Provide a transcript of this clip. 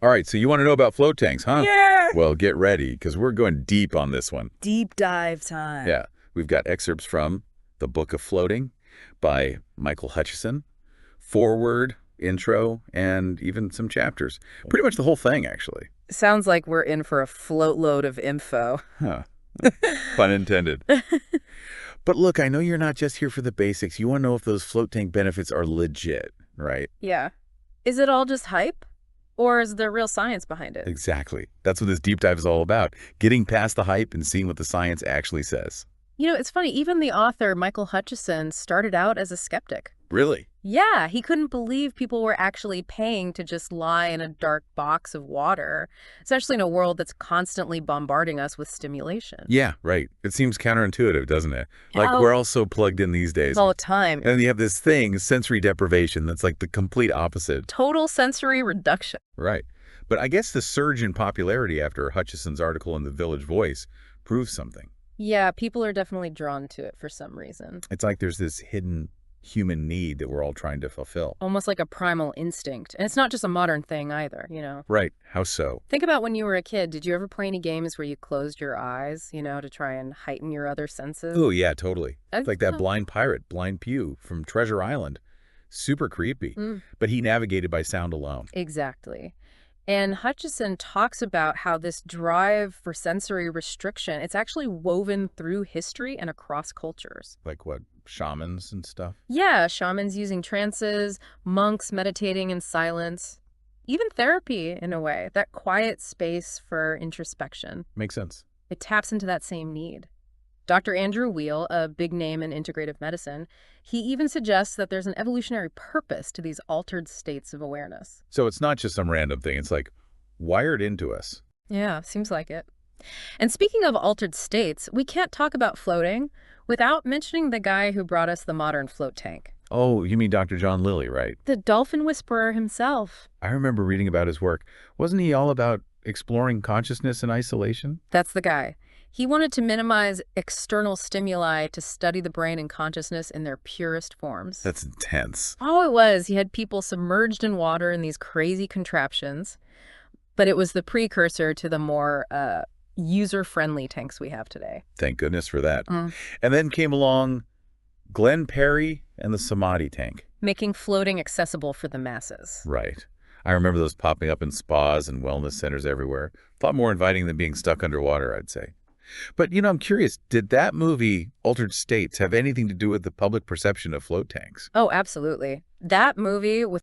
All right, so you want to know about float tanks, huh? Yeah. Well, get ready, because we're going deep on this one. Deep dive time. Yeah, we've got excerpts from The Book of Floating by Michael Hutchison, foreword, intro, and even some chapters. Pretty much the whole thing, actually. Sounds like we're in for a float load of info. Huh. Pun intended. But look, I know you're not just here for the basics. You want to know if those float tank benefits are legit, right? Yeah. Is it all just hype? Or is there real science behind it? Exactly. That's what this deep dive is all about. Getting past the hype and seeing what the science actually says. It's funny, even the author, Michael Hutchison, started out as a skeptic. Really? Yeah, he couldn't believe people were actually paying to just lie in a dark box of water, especially in a world that's constantly bombarding us with stimulation. Yeah, right. It seems counterintuitive, doesn't it? Like Oh, we're all so plugged in these days. all the time. And you have this thing, sensory deprivation, that's like the complete opposite. Total sensory reduction. Right. But I guess the surge in popularity after Hutchison's article in the Village Voice proves something. Yeah, people are definitely drawn to it for some reason. It's like there's this hidden human need that we're all trying to fulfill. Almost like a primal instinct. And it's not just a modern thing either. Right. How so? Think about when you were a kid. Did you ever play any games where you closed your eyes, to try and heighten your other senses? Oh, yeah, totally. I- It's like that blind pirate, Blind Pew from Treasure Island. Super creepy. Mm, But he navigated by sound alone. exactly. And Hutchison talks about how this drive for sensory restriction, it's actually woven through history and across cultures. Like what? Shamans and stuff? Yeah, shamans using trances, monks meditating in silence, even therapy in a way, that quiet space for introspection. Makes sense. It taps into that same need. Dr. Andrew Weil, a big name in integrative medicine, he even suggests that there's an evolutionary purpose to these altered states of awareness. So it's not just some random thing. It's like wired into us. Yeah, seems like it. And speaking of altered states, we can't talk about floating without mentioning the guy who brought us the modern float tank. Oh, you mean Dr. John Lilly, right? The dolphin whisperer himself. I remember reading about his work. Wasn't he all about exploring consciousness in isolation? That's the guy. He wanted to minimize external stimuli to study the brain and consciousness in their purest forms. That's intense. Oh, it was. He had people submerged in water in these crazy contraptions, but it was the precursor to the more user-friendly tanks we have today. Thank goodness for that. Mm. And then came along Glenn Perry and the Samadhi tank. Making floating accessible for the masses. Right. I remember those popping up in spas and wellness centers everywhere. A lot more inviting than being stuck underwater, I'd say. But, I'm curious, did that movie, Altered States, have anything to do with the public perception of float tanks? Oh, absolutely. That movie with